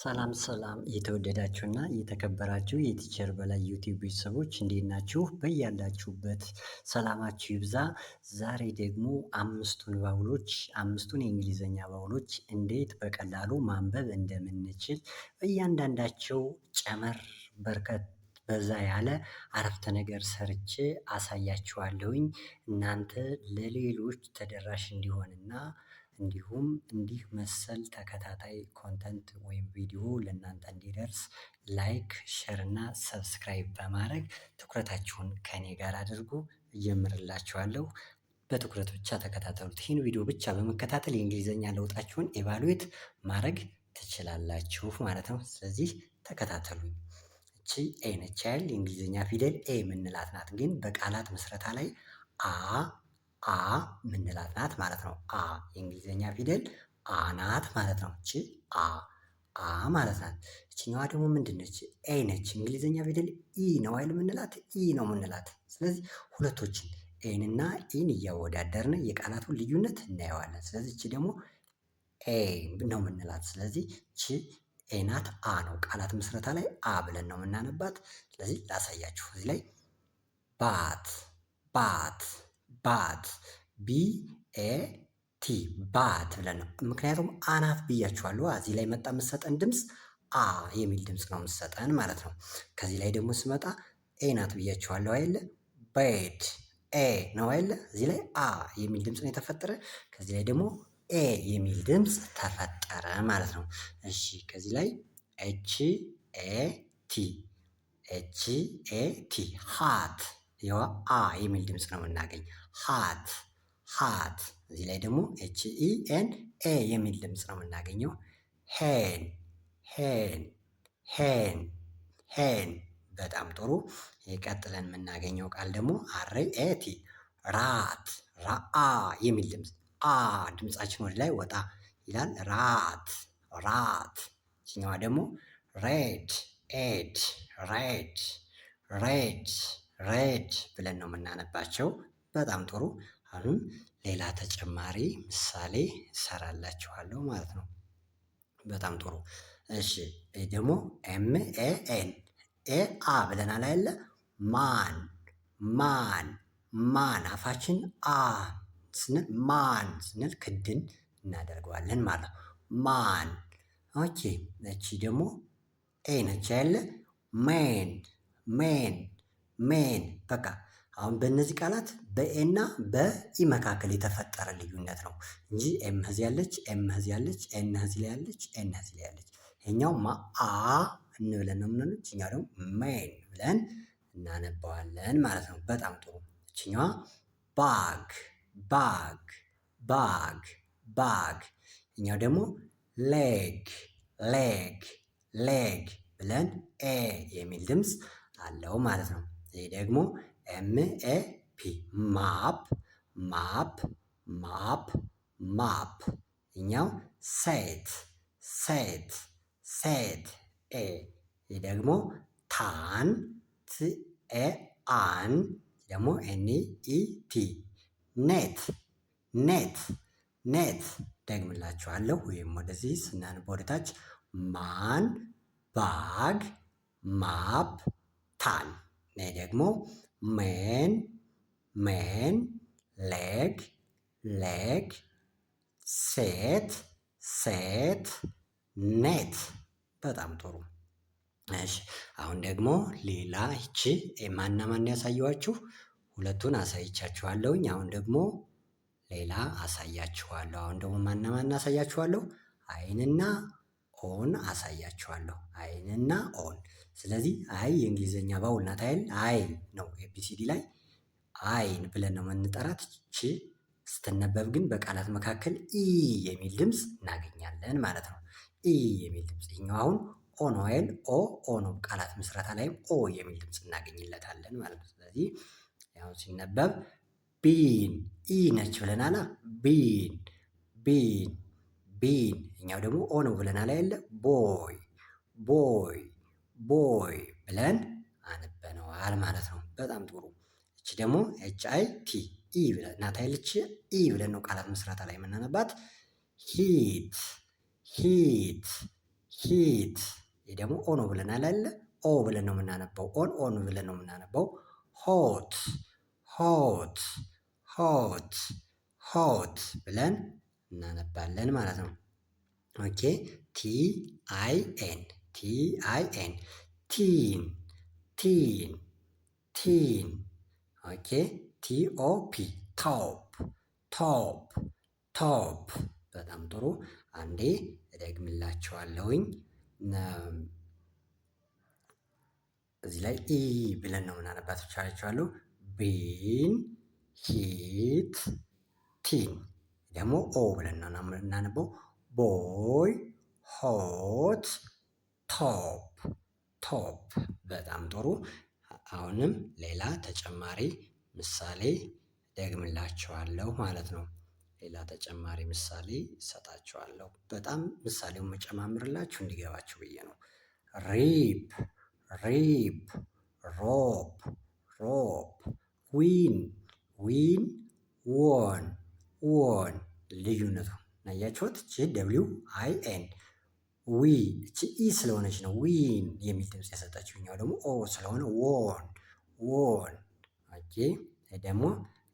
ሰላም ሰላም የተወደዳችሁና የተከበራችሁ የቲቸር በላይ ዩቲዩብ ቤተሰቦች እንዴት ናችሁ? በያላችሁበት ሰላማችሁ ይብዛ። ዛሬ ደግሞ አምስቱን የእንግሊዘኛ ባውሎች እንዴት በቀላሉ ማንበብ እንደምንችል እያንዳንዳቸው ጨመር በርከት በዛ ያለ አረፍተ ነገር ሰርቼ አሳያችኋለሁኝ። እናንተ ለሌሎች ተደራሽ እንዲሆንና እንዲሁም እንዲህ መሰል ተከታታይ ኮንተንት ወይም ቪዲዮ ለእናንተ እንዲደርስ ላይክ፣ ሼር እና ሰብስክራይብ በማድረግ ትኩረታችሁን ከኔ ጋር አድርጉ። እጀምርላችኋለሁ። በትኩረት ብቻ ተከታተሉት። ይህን ቪዲዮ ብቻ በመከታተል የእንግሊዝኛ ለውጣችሁን ኤቫሉዌት ማድረግ ትችላላችሁ ማለት ነው። ስለዚህ ተከታተሉኝ። እቺ ኤ ነች አይደል? የእንግሊዝኛ ፊደል ኤ የምንላት ናት። ግን በቃላት ምስረታ ላይ አ ምንላት ናት ማለት ነው። አ የእንግሊዝኛ ፊደል አ ናት ማለት ነው። እቺ አ ማለት ናት። እቺኛዋ ደግሞ ምንድነች? ኤ ነች። እንግሊዝኛ ፊደል ኢ ነው አይደል የምንላት? ኢ ነው የምንላት። ስለዚህ ሁለቶችን ኤን እና ኢን እያወዳደርን የቃላቱን ልዩነት እናየዋለን። ስለዚህ እቺ ደግሞ ኤ ነው የምንላት። ስለዚህ እቺ ኤ ናት፣ አ ነው። ቃላት ምስረታ ላይ አ ብለን ነው የምናነባት። ስለዚህ ላሳያችሁ። እዚህ ላይ ባት BAT ባት ብለን ነው። ምክንያቱም አናት ብያችኋለሁ። እዚህ ላይ መጣ የምትሰጠን ድምፅ አ የሚል ድምፅ ነው የምትሰጠን ማለት ነው። ከዚህ ላይ ደግሞ ስመጣ ኤ ናት ብያችኋለሁ አይደለ? ቤድ ኤ ነው አይደለ? እዚህ ላይ አ የሚል ድምፅ ነው የተፈጠረ። ከዚህ ላይ ደግሞ ኤ የሚል ድምፅ ተፈጠረ ማለት ነው። እሺ ከዚህ ላይ HAT ሃት ይኸው አ የሚል ድምፅ ነው የምናገኝ። ሃት እዚህ ላይ ደግሞ HEN የሚል ድምፅ ነው የምናገኘው። ሄን በጣም ጥሩ። ቀጥለን የምናገኘው ቃል ደግሞ RAT ራት ራአ የሚል ድምፅ ድምፃችን ወደ ላይ ወጣ ይላል። ራት እችኛዋ ደግሞ ሬድ ብለን ነው የምናነባቸው። በጣም ጥሩ። አሁን ሌላ ተጨማሪ ምሳሌ እሰራላችኋለሁ ማለት ነው። በጣም ጥሩ። እሺ ደግሞ MAN ብለናል አይደለ? ማን አፋችን ስንል ማን ስንል ክድን እናደርገዋለን ማለት ነው። ማን። ኦኬ እቺ ደግሞ ኤ ነች አይደለ? ሜን በቃ አሁን በእነዚህ ቃላት በኤ እና በኢ መካከል የተፈጠረ ልዩነት ነው እንጂ ኤም እዚህ ያለች፣ ኤም እዚህ ያለች፣ ኤን እዚህ ላይ ያለች፣ ኤን እዚህ ላይ ያለች። ይሄኛው እንብለን ነው የምንለው። እኛው ደግሞ ሜን ብለን እናነባዋለን ማለት ነው። በጣም ጥሩ። እችኛዋ ባግ እኛው ደግሞ ሌግ ብለን ኤ የሚል ድምፅ አለው ማለት ነው። ይህ ደግሞ MAP ማፕ እኛው ሴት ኤ። ይህ ደግሞ አን ደግሞ NET ኔት ደግምላችኋለሁ። ወይም ወደዚህ ስናንብ ወደታች ማን ባግ ማፕ ታን። ይህ ደግሞ ሜን ሌግ ሴት ኔት። በጣም ጥሩ። እሺ አሁን ደግሞ ሌላ ይቺ ማና ማን ያሳየኋችሁ ሁለቱን አሳይቻችኋለሁኝ። አሁን ደግሞ ሌላ አሳያችኋለሁ። አሁን ደግሞ ማና ማን አሳያችኋለሁ? አይንና ኦን አሳያችኋለሁ። አይንና ኦን። ስለዚህ አይ የእንግሊዝኛ ባውል ናት አይደል? አይ ነው ABCD ላይ አይን ብለን ነው የምንጠራት። እቺ ስትነበብ ግን በቃላት መካከል ኢ የሚል ድምፅ እናገኛለን ማለት ነው። ኢ የሚል ድምፅ። ይኸኛው አሁን ኦ ነው አይደል? ኦ ነው። ቃላት ምስረታ ላይም ኦ የሚል ድምፅ እናገኝለታለን ማለት ነው። ስለዚህ ያው ሲነበብ ቢን ኢ ነች ብለናል። ቢን እኛው ደግሞ ኦ ነው ብለናል አይደለ? ቦይ ብለን አንበነዋል ማለት ነው። በጣም ጥሩ። እቺ ደግሞ HIT ብለን ናት አይደለች? ኢ ብለን ነው ቃላት ምስረታ ላይ የምናነባት። ሂት። ይህ ደግሞ ኦ ነው ብለናል አይደለ? ኦ ብለን ነው የምናነበው። ኦን ብለን ነው የምናነበው። ሆት ሆት ሆት ሆት ብለን እናነባለን ማለት ነው። ኦኬ ቲአይኤን ቲአይኤን ቲን ቲን ቲን። ኦኬ ቲኦፒ ቶፕ ቶፕ ቶፕ። በጣም ጥሩ። አንዴ እደግምላችኋለሁኝ። እዚህ ላይ ኢ ብለን ነው ምናነባት ቻላችኋለሁ። ቢን ሂት ቲን። ደግሞ ኦ ብለን ነው እናነበው። ቦይ ሆት ቶፕ ቶፕ። በጣም ጥሩ። አሁንም ሌላ ተጨማሪ ምሳሌ ደግምላችኋለሁ ማለት ነው። ሌላ ተጨማሪ ምሳሌ እሰጣችኋለሁ። በጣም ምሳሌውን መጨማምርላችሁ እንዲገባችሁ ብዬ ነው። ሪፕ ሪፕ ሮፕ ሮፕ ዊን ዊን ዎን ዎን። ልዩነቱ አያችሁት? እቺ ደብሊው አይ ኤን ዊ እቺ ኢ ስለሆነች ነው ዊን የሚል ድምጽ የሰጠችው። እኛው ደግሞ ኦ ስለሆነ ዎን ዎን። ኦኬ ደግሞ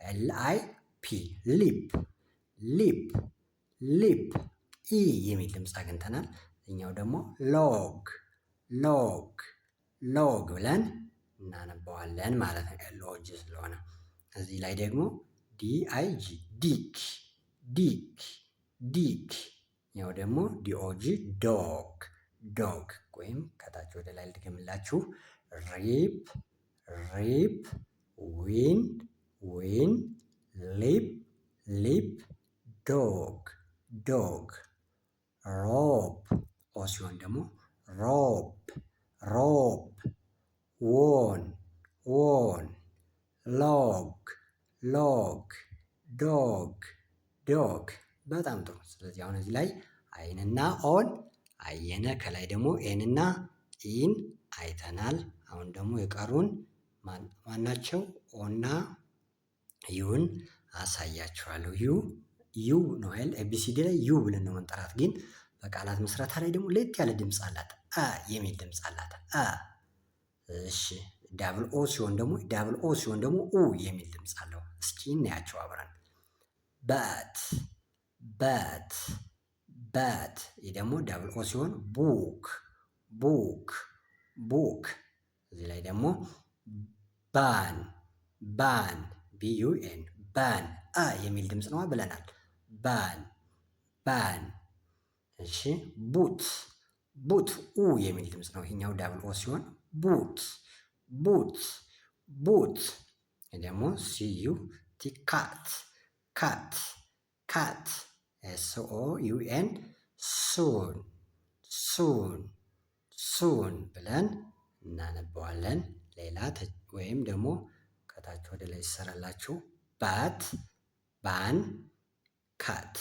ኤል አይ ፕ ሊፕ ሊፕ ሊፕ ኢ የሚል ድምጽ አግኝተናል። እኛው ደግሞ ሎግ ሎግ ሎግ ብለን እናነባዋለን ማለት ነው። ሎጅ ስለሆነ እዚህ ላይ ደግሞ ዲአይጂ ዲክ ዲክ ዲክ። ያው ደግሞ ዲኦጂ ዶግ ዶግ። ወይም ከታች ወደ ላይ ልድገምላችሁ። ሪፕ ሪፕ ዊን ዊን ሊፕ ሊፕ ዶግ ዶግ። ሮፕ ኦ ሲሆን ደግሞ ሮፕ ሮፕ። ዎን ዎን ሎግ ሎግ ዶግ ዶግ። በጣም ጥሩ። ስለዚህ አሁን እዚህ ላይ አይንና ኦን አየነ። ከላይ ደግሞ ኤንና ኢን አይተናል። አሁን ደግሞ የቀሩን ማናቸው? ኦና ዩን አሳያችኋለሁ። ዩ ነው አይደል? ኤቢሲዲ ላይ ዩ ብለን ነው መንጠራት። ግን በቃላት ምስረታ ላይ ደግሞ ለየት ያለ ድምፅ አላት። የሚል ድምፅ አላት። እሺ ዳብል ኦ ሲሆን ደግሞ ኡ የሚል ድምፅ አለው። እስኪ እናያቸው አብረን። በት በት በት። ይህ ደግሞ ዳብል ኦ ሲሆን ቡክ ቡክ ቡክ። እዚህ ላይ ደግሞ ባን ባን ቢዩኤን ባን የሚል ድምፅ ነው ብለናል። ባን ባን። እሺ ቡት ቡት ኡ የሚል ድምፅ ነው። ይሄኛው ዳብል ኦ ሲሆን ቡት ቡት ቡት። ደግሞ ሲዩ ቲ ካት ካት ካት። ኤስኦ ዩኤን ሱን ሱን ሱን ብለን እናነበዋለን። ሌላ ወይም ደግሞ ከታች ወደ ላይ ይሰራላችሁ። ባት ባን ካት።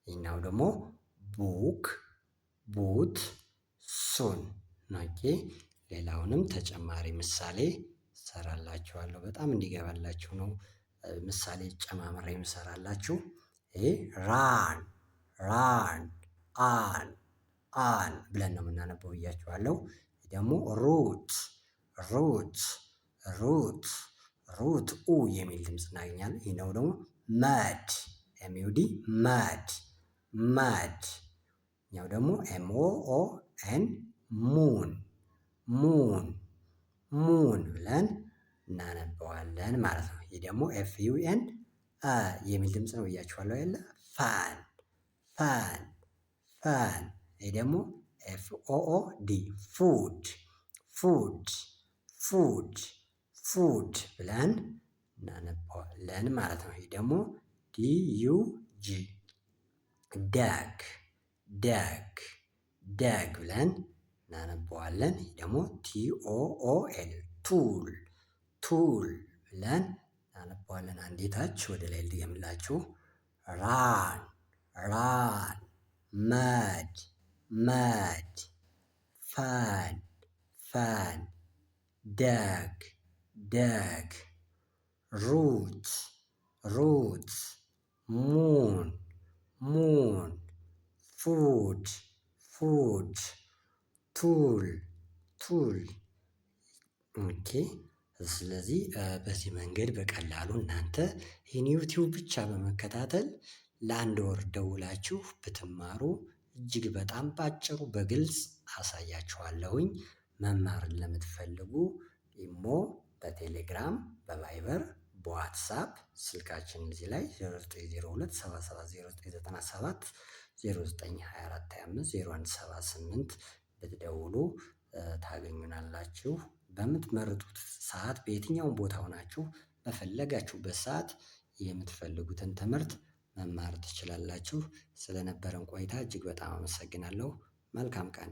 ይህኛው ደግሞ ቡክ ቡት ሱን ኦኬ። ሌላውንም ተጨማሪ ምሳሌ ሰራላችኋለሁ በጣም እንዲገባላችሁ ነው። ምሳሌ ጨማምሬ የምሰራላችሁ። ራን ራን አን አን ብለን ነው የምናነበው ብያችኋለሁ። ደግሞ ሩት ሩት ሩት ሩት ኡ የሚል ድምፅ እናገኛለን። ይህ ነው ደግሞ መድ ኤምዩዲ መድ መድ። ያው ደግሞ ኤምኦኦ ኤን ሙን ሙን ሙን ብለን እናነበዋለን ማለት ነው። ይህ ደግሞ ኤፍዩኤን የሚል ድምፅ ነው ብያችኋለሁ የለ ፋን ፋን ፋን። ይህ ደግሞ ኤፍኦኦ ዲ ፉድ ፉድ ፉድ ፉድ ብለን እናነበዋለን ማለት ነው። ይህ ደግሞ ዲዩጂ ደግ ደግ ደግ ብለን እናነበዋለን። ይህ ደግሞ ቲኦኦኤል ቱል ቱል ብለን እናነበዋለን። አንዴ ታች ወደ ላይ ልድገምላችሁ። ራን ራን መድ መድ ፈን ፈን ደግ ደግ ሩት ሩት ሙን ሙን ፉድ ፉድ ቱል ቱል ኦኬ። ስለዚህ በዚህ መንገድ በቀላሉ እናንተ ይሄን ዩቲዩብ ብቻ በመከታተል ለአንድ ወር ደውላችሁ ብትማሩ እጅግ በጣም በአጭሩ በግልጽ አሳያችኋለሁኝ። መማርን ለምትፈልጉ ኢሞ፣ በቴሌግራም፣ በቫይበር፣ በዋትሳፕ ስልካችን እዚህ ላይ 0902770997 0924250178 ብትደውሉ ታገኙናላችሁ። በምትመርጡት ሰዓት በየትኛውም ቦታ ሆናችሁ በፈለጋችሁበት ሰዓት የምትፈልጉትን ትምህርት መማር ትችላላችሁ። ስለነበረን ቆይታ እጅግ በጣም አመሰግናለሁ። መልካም ቀን